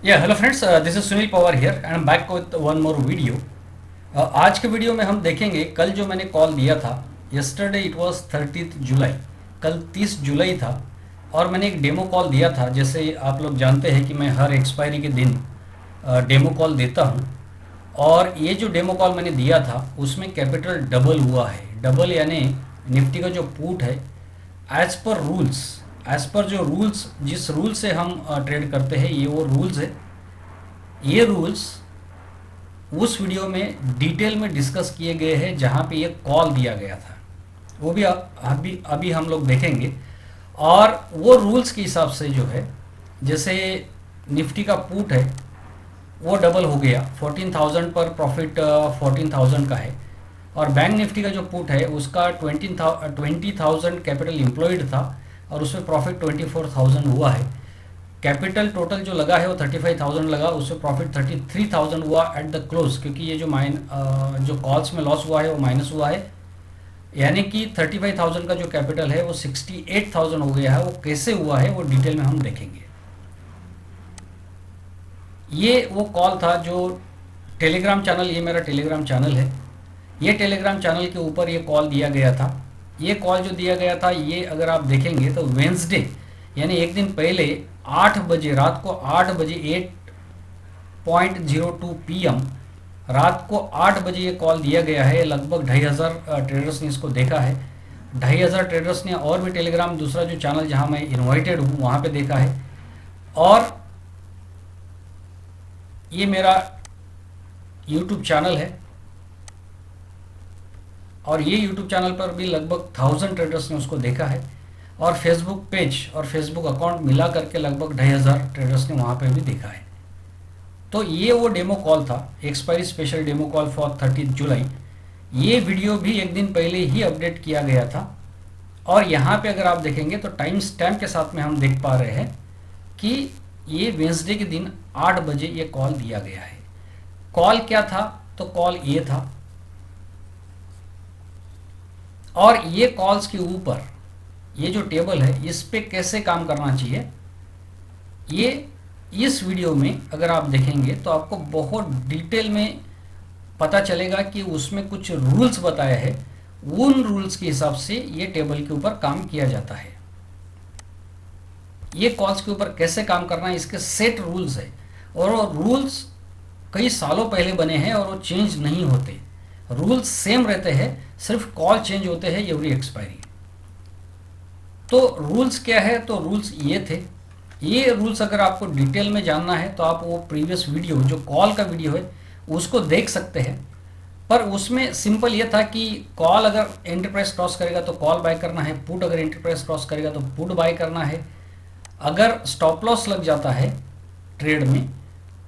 Yeah, hello friends, this is Sunil Pawar here and I'm back with one more video. आज के video में हम देखेंगे कल जो मैंने कॉल दिया था, yesterday it was 30th जुलाई, कल 30 जुलाई था और मैंने एक डेमो कॉल दिया था। जैसे आप लोग जानते हैं कि मैं हर एक्सपायरी के दिन डेमो कॉल देता हूं और ये जो डेमो कॉल मैंने दिया था उसमें कैपिटल डबल हुआ है। डबल यानी निफ्टी का जो पुट है एज पर जो रूल्स, जिस रूल से हम ट्रेड करते हैं, ये वो रूल्स है। ये रूल्स उस वीडियो में डिटेल में डिस्कस किए गए हैं जहाँ पे ये कॉल दिया गया था, वो भी अभी हम लोग देखेंगे। और वो रूल्स के हिसाब से जो है, जैसे निफ्टी का पुट है वो डबल हो गया, 14,000 पर प्रॉफिट 14,000 का है। और बैंक निफ्टी का जो पुट है उसका 20,000 कैपिटल एम्प्लॉयड था और उसमें प्रॉफिट 24,000 हुआ है। कैपिटल टोटल जो लगा है वो 35,000 लगा, उसमें प्रॉफिट 33,000 हुआ एट द क्लोज, क्योंकि ये जो कॉल्स में लॉस हुआ है वो माइनस हुआ है, यानी कि 35,000 का जो कैपिटल है वो 68,000 हो गया है। वो कैसे हुआ है वो डिटेल में हम देखेंगे। ये वो कॉल था जो टेलीग्राम चैनल, ये मेरा टेलीग्राम चैनल है, ये टेलीग्राम चैनल के ऊपर ये कॉल दिया गया था। ये कॉल जो दिया गया था, ये अगर आप देखेंगे तो वेंसडे यानी एक दिन पहले 8 बजे, रात को 8 बजे 8:02 PM रात को 8 बजे ये कॉल दिया गया है। लगभग 2,500 ट्रेडर्स ने इसको देखा है। 2,500 ट्रेडर्स ने और भी टेलीग्राम दूसरा जो चैनल जहां मैं इनवाइटेड हूं वहां पे देखा है। और ये मेरा यूट्यूब चैनल है और ये यूट्यूब चैनल पर भी लगभग 1000 ट्रेडर्स ने उसको देखा है। और फेसबुक पेज और फेसबुक अकाउंट मिला करके लगभग 2,500 ट्रेडर्स ने वहाँ पे भी देखा है। तो ये वो डेमो कॉल था, expiry special demo call for 30 जुलाई। ये वीडियो भी एक दिन पहले ही अपडेट किया गया था और यहाँ पे अगर आप देखेंगे तो टाइम स्टैम्प के साथ में हम देख पा रहे हैं कि ये वेंसडे के दिन 8 बजे ये कॉल दिया गया है। कॉल क्या था? तो कॉल ये था और ये कॉल्स के ऊपर ये जो टेबल है इस पे कैसे काम करना चाहिए, ये इस वीडियो में अगर आप देखेंगे तो आपको बहुत डिटेल में पता चलेगा कि उसमें कुछ रूल्स बताए हैं। उन रूल्स के हिसाब से ये टेबल के ऊपर काम किया जाता है। ये कॉल्स के ऊपर कैसे काम करना है, इसके सेट रूल्स है और वो रूल्स कई सालों पहले बने हैं और वो चेंज नहीं होते। रूल्स सेम रहते हैं, सिर्फ कॉल चेंज होते हैं एवरी एक्सपायरी। तो रूल्स क्या है? तो रूल्स ये थे। ये रूल्स अगर आपको डिटेल में जानना है तो आप वो प्रीवियस वीडियो जो कॉल का वीडियो है उसको देख सकते हैं। पर उसमें सिंपल ये था कि कॉल अगर एंट्री प्राइस क्रॉस करेगा तो कॉल बाय करना है, पुट अगर एंट्री प्राइस क्रॉस करेगा तो पुट बाय करना है। अगर स्टॉप लॉस लग जाता है ट्रेड में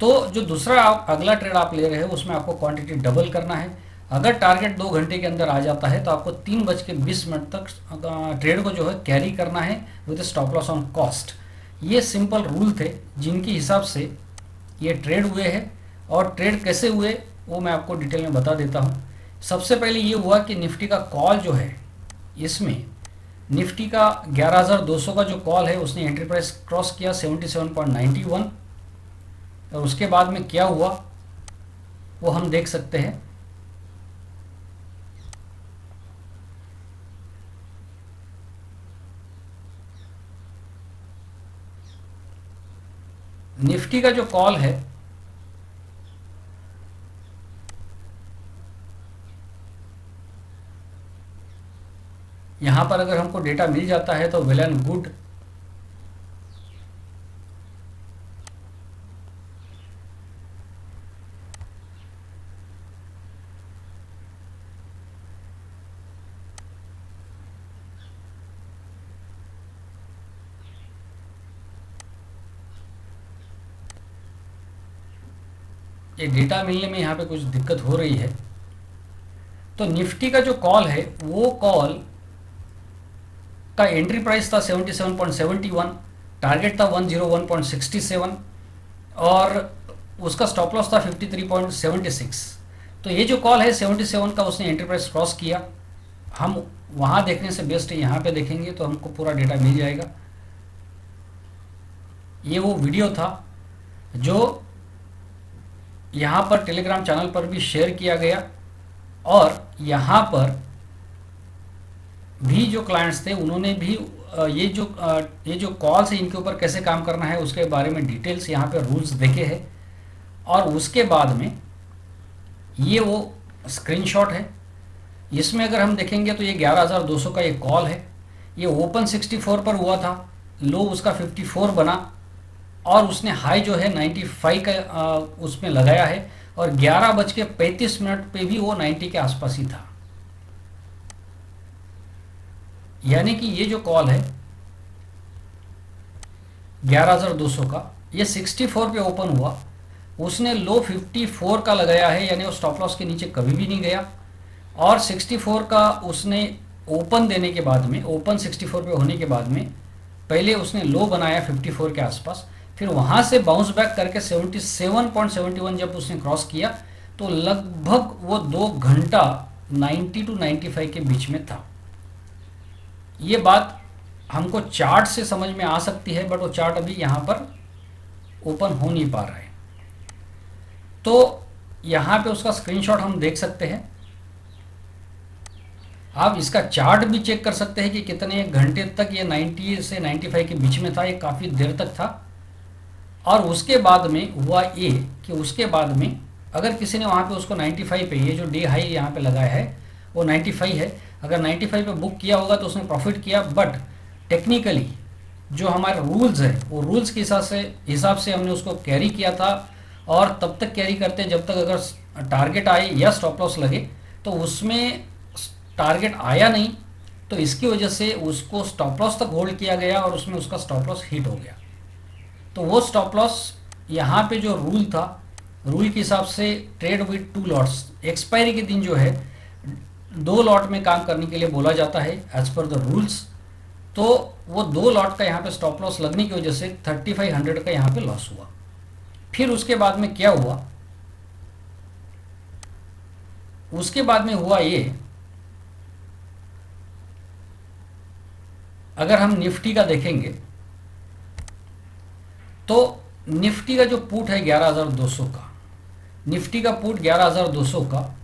तो जो दूसरा अगला ट्रेड आप ले रहे हैं उसमें आपको क्वांटिटी डबल करना है। अगर टारगेट 2 घंटे के अंदर आ जाता है तो आपको 3:20 तक ट्रेड को जो है कैरी करना है with stop loss on cost. ये सिंपल रूल थे जिनके हिसाब से ये ट्रेड हुए हैं। और ट्रेड कैसे हुए वो मैं आपको डिटेल में बता देता हूँ। सबसे पहले ये हुआ कि निफ्टी का कॉल जो है, इसमें निफ्टी का 11,200 का जो कॉल है उसने एंट्री प्राइस क्रॉस किया 77.91 और उसके बाद में क्या हुआ वो हम देख सकते हैं। निफ्टी का जो कॉल है यहां पर अगर हमको डेटा मिल जाता है तो वेल एंड गुड। ये डेटा मिलने में यहाँ पे कुछ दिक्कत हो रही है। तो निफ्टी का जो कॉल है वो कॉल का एंट्री प्राइस था 77.71, टारगेट था 101.67 और उसका स्टॉप लॉस था 53.76। तो ये जो कॉल है 77 का उसने एंट्री प्राइस क्रॉस किया। हम वहाँ देखने से बेस्ट है यहाँ पे देखेंगे तो हमको पूरा डेटा मिल जाएगा। ये वो वीडियो था जो यहाँ पर टेलीग्राम चैनल पर भी शेयर किया गया, और यहाँ पर भी जो क्लाइंट्स थे उन्होंने भी ये जो कॉल्स है इनके ऊपर कैसे काम करना है उसके बारे में डिटेल्स यहाँ पे रूल्स देखे हैं। और उसके बाद में ये वो स्क्रीनशॉट है। इसमें अगर हम देखेंगे तो ये 11,200 का ये कॉल है। ये ओपन 64 पर हुआ था, लो उसका 54 बना, और उसने हाई जो है 95 का उसमें लगाया है, और 11:35 पे भी वो 90 के आसपास ही था। यानी कि ये जो कॉल है 11,200 का, ये 64 पे ओपन हुआ, उसने लो 54 का लगाया है, यानी वो स्टॉप लॉस के नीचे कभी भी नहीं गया। और 64 का उसने ओपन देने के बाद में, ओपन 64 पे होने के बाद में पहले उसने लो बनाया 54 के आसपास, फिर वहाँ से बाउंस बैक करके 77.71 जब उसने क्रॉस किया तो लगभग वो 2 घंटा 90 to 95 के बीच में था। ये बात हमको चार्ट से समझ में आ सकती है, बट वो चार्ट अभी यहाँ पर ओपन हो नहीं पा रहा है। तो यहाँ पे उसका स्क्रीनशॉट हम देख सकते हैं। आप इसका चार्ट भी चेक कर सकते हैं कि कितने घंटे तक ये 90 से 95 के बीच में था, ये काफ़ी देर तक था। और उसके बाद में हुआ ये कि उसके बाद में अगर किसी ने वहाँ पे उसको 95 पे, ये जो डे हाई यहाँ पे लगाया है वो 95 है, अगर 95 पे बुक किया होगा तो उसने प्रॉफिट किया। बट टेक्निकली जो हमारे रूल्स है वो रूल्स के हिसाब से हमने उसको कैरी किया था, और तब तक कैरी करते हैं जब तक अगर टारगेट आए या स्टॉप लॉस लगे। तो उसमें टारगेट आया नहीं, तो इसकी वजह से उसको स्टॉप लॉस तक होल्ड किया गया और उसमें उसका स्टॉप लॉस हिट हो गया। तो वो स्टॉप लॉस यहाँ पे जो रूल था, रूल के हिसाब से ट्रेड विद 2 लॉट्स, एक्सपायरी के दिन जो है 2 लॉट में काम करने के लिए बोला जाता है एज पर द रूल्स। तो वो 2 लॉट का यहाँ पे स्टॉप लॉस लगने की वजह से 3500 का यहाँ पे लॉस हुआ। फिर उसके बाद में क्या हुआ, उसके बाद में हुआ ये, अगर हम निफ्टी का देखेंगे तो निफ्टी का जो पुट है 11,200 का, निफ्टी का पुट 11,200 का,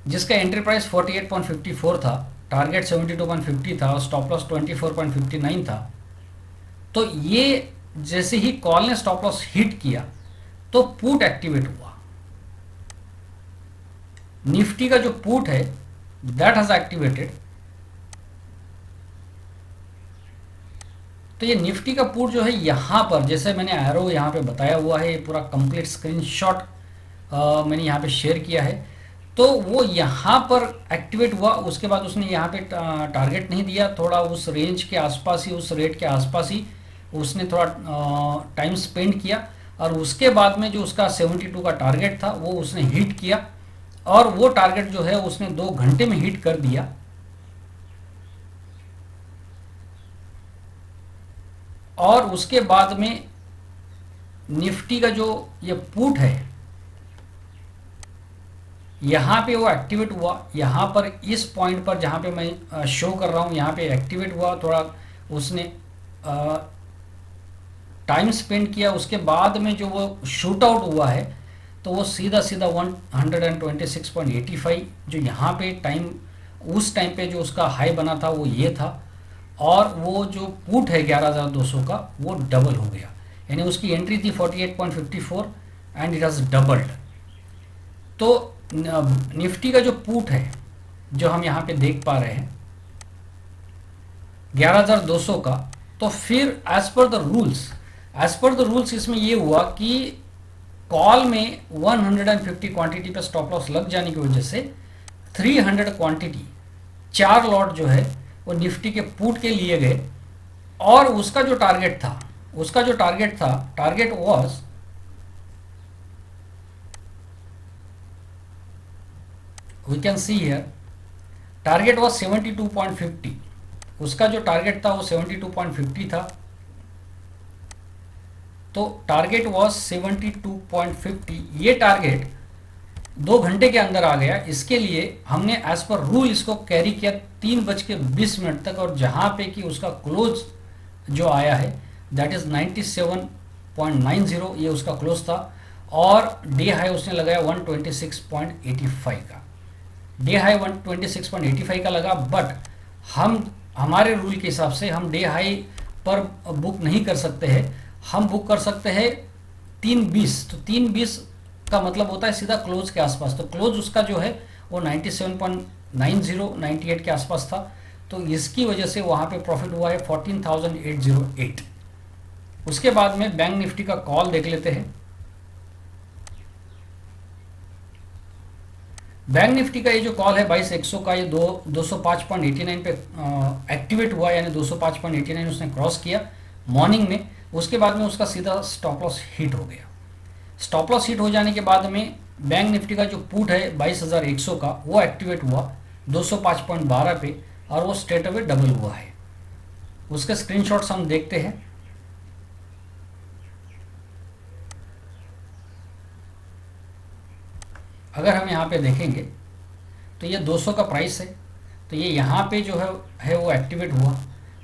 जिसका एंट्री प्राइस 48.54 था, टारगेट 72.50 था और स्टॉप लॉस 24.59 था। तो ये जैसे ही कॉल ने स्टॉप लॉस हिट किया तो पुट एक्टिवेट हुआ। निफ्टी का जो पुट है दैट हैज एक्टिवेटेड। तो ये निफ्टी का पुट जो है यहाँ पर, जैसे मैंने एरो यहाँ पे बताया हुआ है, ये पूरा कंप्लीट स्क्रीनशॉट मैंने यहाँ पे शेयर किया है। तो वो यहाँ पर एक्टिवेट हुआ, उसके बाद उसने यहाँ पे टारगेट नहीं दिया, थोड़ा उस रेंज के आसपास ही, उस रेट के आसपास ही उसने थोड़ा टाइम स्पेंड किया, और उसके बाद में जो उसका 72 का टारगेट था वो उसने हिट किया, और वो टारगेट जो है उसने 2 घंटे में हिट कर दिया। और उसके बाद में निफ्टी का जो ये पुट है यहाँ पे वो एक्टिवेट हुआ, यहाँ पर इस पॉइंट पर जहाँ पे मैं शो कर रहा हूँ यहाँ पे एक्टिवेट हुआ, थोड़ा उसने टाइम स्पेंड किया। उसके बाद में जो वो शूट आउट हुआ है तो वो सीधा 126.85 जो यहाँ पे टाइम, उस टाइम पे जो उसका हाई बना था वो ये था, और वो जो पुट है 11,200 का वो डबल हो गया, यानी उसकी एंट्री थी 48.54 एंड इट हैज़ डबल्ड। तो निफ्टी का जो पुट है जो हम यहाँ पे देख पा रहे हैं 11,200 का, तो फिर एज पर द रूल्स इसमें ये हुआ कि कॉल में 150 क्वांटिटी पर स्टॉप लॉस लग जाने की वजह से 300 क्वांटिटी, 4 लॉट जो है वो निफ्टी के पुट के लिए गए, और उसका जो टारगेट था, target was we can see here, target was 72.50, उसका जो टारगेट था वो 72.50 था। तो टारगेट वाज 72.50, ये टारगेट 2 घंटे के अंदर आ गया, इसके लिए हमने एज पर रूल इसको कैरी किया 3:20 तक, और जहां पे कि उसका क्लोज जो आया है दैट इज 97.90, ये उसका क्लोज था। और डे हाई उसने लगाया 126.85 का, डे हाई 126.85 का लगा। बट हमारे रूल के हिसाब से हम डे हाई पर बुक नहीं कर सकते हैं, हम बुक कर सकते हैं 3:20। तो 3:20 का मतलब होता है सीधा क्लोज के आसपास। तो क्लोज उसका जो है वो 97.90 98 के आसपास था, तो इसकी वजह से वहाँ पे प्रॉफिट हुआ है 14,808। उसके बाद में बैंक निफ्टी का कॉल देख लेते हैं। बैंक निफ्टी का ये जो कॉल है 22,100 का, ये 205.89 पे एक्टिवेट हुआ, यानी 205.89 उसने क्रॉस किया मॉर्निंग में। उसके बाद में उसका सीधा स्टॉप लॉस हिट हो गया। स्टॉप लॉस हिट हो जाने के बाद में बैंक निफ्टी का जो पुट है 22,100 का, वो एक्टिवेट हुआ 205.12 पे, और वो स्ट्रेट अवे डबल हुआ है। उसके स्क्रीनशॉट्स हम देखते हैं। अगर हम यहाँ पे देखेंगे तो ये 200 का प्राइस है, तो ये यहाँ पे जो है वो एक्टिवेट हुआ।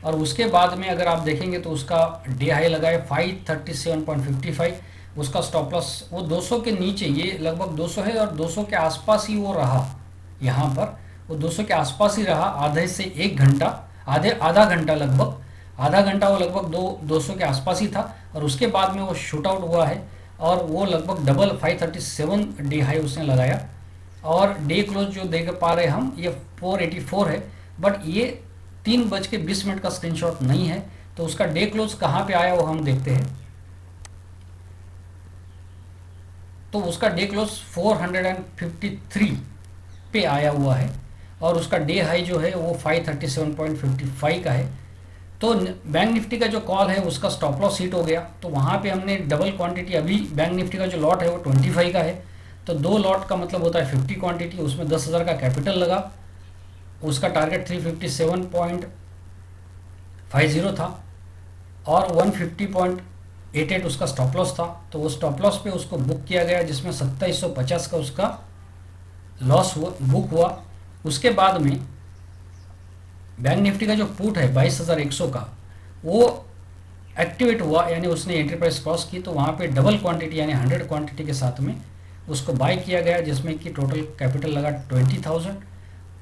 और उसके बाद में अगर आप देखेंगे तो उसका डे हाई लगा है 537.55, उसका स्टॉप लॉस वो 200 के नीचे, ये लगभग 200 है और 200 के आसपास ही वो रहा। यहाँ पर वो 200 के आसपास ही रहा आधे से 1 घंटा, आधा घंटा लगभग, आधा घंटा वो लगभग 200 के आसपास ही था। और उसके बाद में वो शूट आउट हुआ है, और वो लगभग डबल 537 डे हाई उसने लगाया। और डे क्लोज जो देख पा रहे हम ये 484 है, बट ये 3:20 का स्क्रीनशॉट नहीं है। तो उसका डे क्लोज कहाँ पे आया वो हम देखते हैं। तो उसका डे क्लोज 453 पे आया हुआ है, और उसका डे हाई जो है वो 537.55 का है। तो बैंक निफ्टी का जो कॉल है उसका स्टॉप लॉस हिट हो गया, तो वहाँ पे हमने डबल क्वांटिटी, अभी बैंक निफ्टी का जो लॉट है वो 25 का है, तो 2 लॉट का मतलब होता है 50 क्वांटिटी, उसमें 10,000 का कैपिटल लगा। उसका टारगेट 357.50 था, और 150.88 उसका स्टॉप लॉस था। तो वो स्टॉप लॉस पे उसको बुक किया गया, जिसमें 2750 का उसका लॉस बुक हुआ। उसके बाद में बैंक निफ्टी का जो पुट है 22,100 का, वो एक्टिवेट हुआ, यानी उसने एंट्री प्राइस क्रॉस की, तो वहाँ पे डबल क्वांटिटी यानी 100 क्वांटिटी के साथ में उसको बाय किया गया, जिसमें कि टोटल कैपिटल लगा 20,000।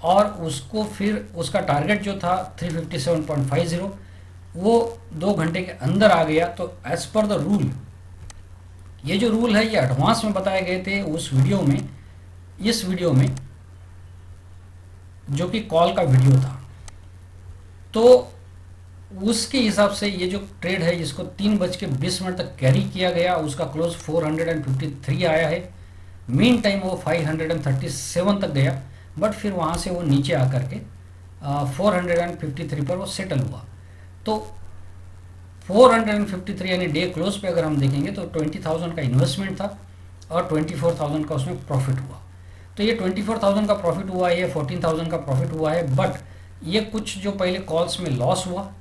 और उसको फिर उसका टारगेट जो था 357.50, वो 2 घंटे के अंदर आ गया। तो एज पर द रूल, ये जो रूल है ये एडवांस में बताए गए थे उस वीडियो में, इस वीडियो में जो कि कॉल का वीडियो था। तो उसके हिसाब से ये जो ट्रेड है इसको 3:20 तक कैरी किया गया, उसका क्लोज 453 आया है। मीन टाइम वो 537 तक गया, बट फिर वहाँ से वो नीचे आकर के 453 पर वो सेटल हुआ। तो 453 यानी डे क्लोज पे अगर हम देखेंगे तो 20,000 का इन्वेस्टमेंट था, और 24,000 का उसमें प्रॉफिट हुआ। तो ये 24,000 का प्रॉफिट हुआ है, ये 14,000 का प्रॉफिट हुआ है। बट ये कुछ जो पहले कॉल्स में लॉस हुआ,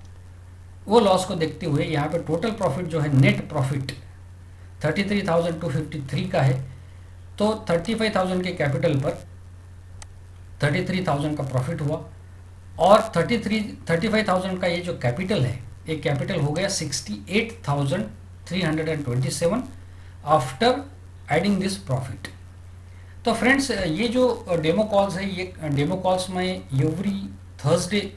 वो लॉस को देखते हुए यहाँ पे टोटल प्रॉफिट जो है, नेट प्रॉफिट 33,253 का है। तो 35,000 के कैपिटल पर 33,000 का प्रॉफिट हुआ, और 35,000 का ये जो कैपिटल है, ये कैपिटल हो गया 68,327 आफ्टर एडिंग दिस प्रॉफिट। तो फ्रेंड्स, ये जो डेमो कॉल्स है, ये डेमो कॉल्स मैं एवरी थर्सडे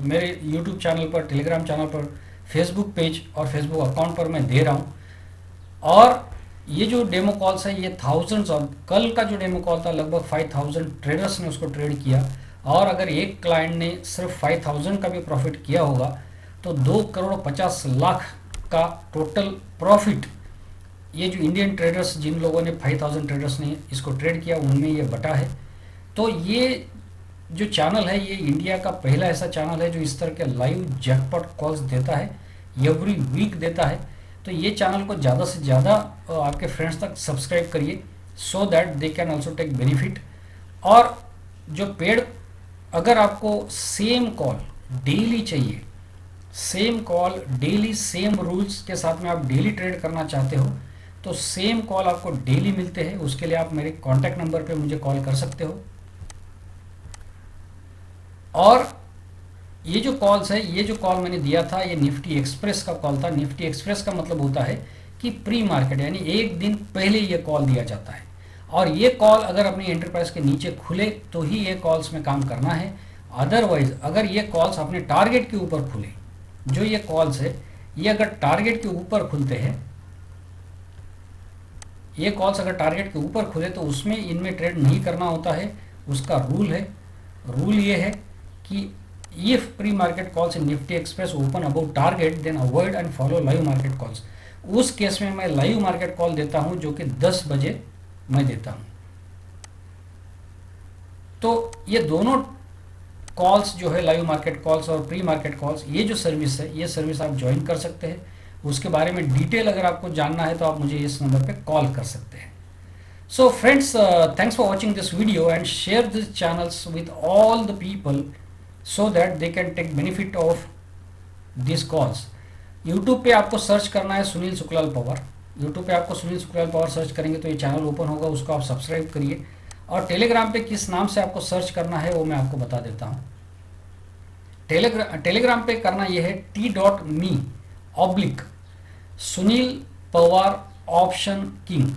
मेरे यूट्यूब चैनल पर, टेलीग्राम चैनल पर, फेसबुक पेज और फेसबुक अकाउंट पर मैं दे रहा हूँ। और ये जो डेमो कॉल्स है ये थाउजेंड्स, और कल का जो डेमो कॉल था लगभग 5,000 ट्रेडर्स ने उसको ट्रेड किया। और अगर एक क्लाइंट ने सिर्फ 5,000 का भी प्रॉफिट किया होगा तो 2,50,00,000 का टोटल प्रॉफिट, ये जो इंडियन ट्रेडर्स, जिन लोगों ने 5,000 ट्रेडर्स ने इसको ट्रेड किया, उनमें ये बटा है। तो ये जो चैनल है ये इंडिया का पहला ऐसा चैनल है जो इस तरह के लाइव जैकपॉट कॉल्स देता है, एवरी वीक देता है। तो ये चैनल को ज़्यादा से ज़्यादा आपके फ्रेंड्स तक सब्सक्राइब करिए, so that they can also take benefit. और जो पेड, अगर आपको सेम कॉल डेली चाहिए, same call daily, same rules के साथ में आप डेली ट्रेड करना चाहते हो, तो सेम कॉल आपको डेली मिलते हैं। उसके लिए आप मेरे कॉन्टैक्ट नंबर पे मुझे कॉल कर सकते हो। और ये जो कॉल्स है, ये जो कॉल मैंने दिया था, ये निफ्टी एक्सप्रेस का कॉल था। निफ्टी एक्सप्रेस का मतलब होता है कि प्री मार्केट, यानी एक दिन पहले ये कॉल दिया जाता है। और ये कॉल अगर अपनी एंटरप्राइज के नीचे खुले तो ही ये कॉल्स में काम करना है। अदरवाइज अगर ये कॉल्स अपने टारगेट के ऊपर खुले, जो ये कॉल्स है ये अगर टारगेट के ऊपर खुलते हैं, ये कॉल्स अगर टारगेट के ऊपर खुले तो उसमें इनमें ट्रेड नहीं करना होता है। उसका रूल है, रूल ये है कि if pre-market calls in Nifty Express open above target then avoid and follow live market calls। उस केस में मैं लाइव मार्केट कॉल देता हूं जो कि 10 बजे मैं देता हूं। तो ये दोनों कॉल्स जो है, लाइव मार्केट कॉल्स और प्री मार्केट कॉल्स, ये जो सर्विस है, ये सर्विस आप ज्वाइन कर सकते हैं। उसके बारे में डिटेल अगर आपको जानना है तो आप मुझे इस नंबर पे कॉल कर सकते हैं। So friends, thanks for watching this video and share this channels with all the people so that they can take benefit of these calls। YouTube पे आपको सर्च करना है सुनील सुकलाल पवार। YouTube पे आपको सुनील सुकलाल पवार सर्च करेंगे तो ये चैनल ओपन होगा, उसको आप सब्सक्राइब करिए। और टेलीग्राम पे किस नाम से आपको सर्च करना है वो मैं आपको बता देता हूँ। टेलीग्राम पे करना ये है t.me/ Sunil Pawar option king,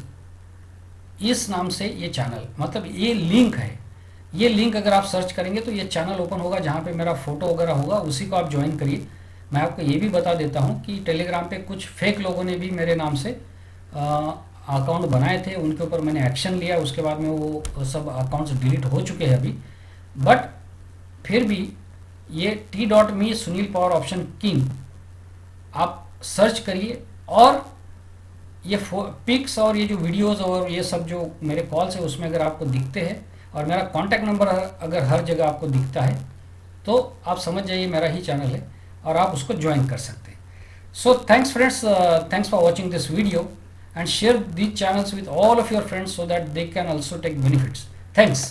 इस नाम से ये चैनल, मतलब ये लिंक है। ये लिंक अगर आप सर्च करेंगे तो ये चैनल ओपन होगा जहाँ पे मेरा फोटो वगैरह होगा, उसी को आप ज्वाइन करिए। मैं आपको ये भी बता देता हूँ कि टेलीग्राम पे कुछ फेक लोगों ने भी मेरे नाम से अकाउंट बनाए थे, उनके ऊपर मैंने एक्शन लिया। उसके बाद में वो सब अकाउंट्स डिलीट हो चुके हैं अभी। बट फिर भी ये t.me Sunil Pawar option king आप सर्च करिए, और ये पिक्स और ये जो वीडियोज़ और ये सब जो मेरे कॉल्स है उसमें अगर आपको दिखते हैं और मेरा कॉन्टैक्ट नंबर अगर हर जगह आपको दिखता है तो आप समझ जाइए मेरा ही चैनल है और आप उसको ज्वाइन कर सकते हैं। So thanks friends, thanks for watching this video and share these channels with all of your friends so that they can also take benefits। Thanks।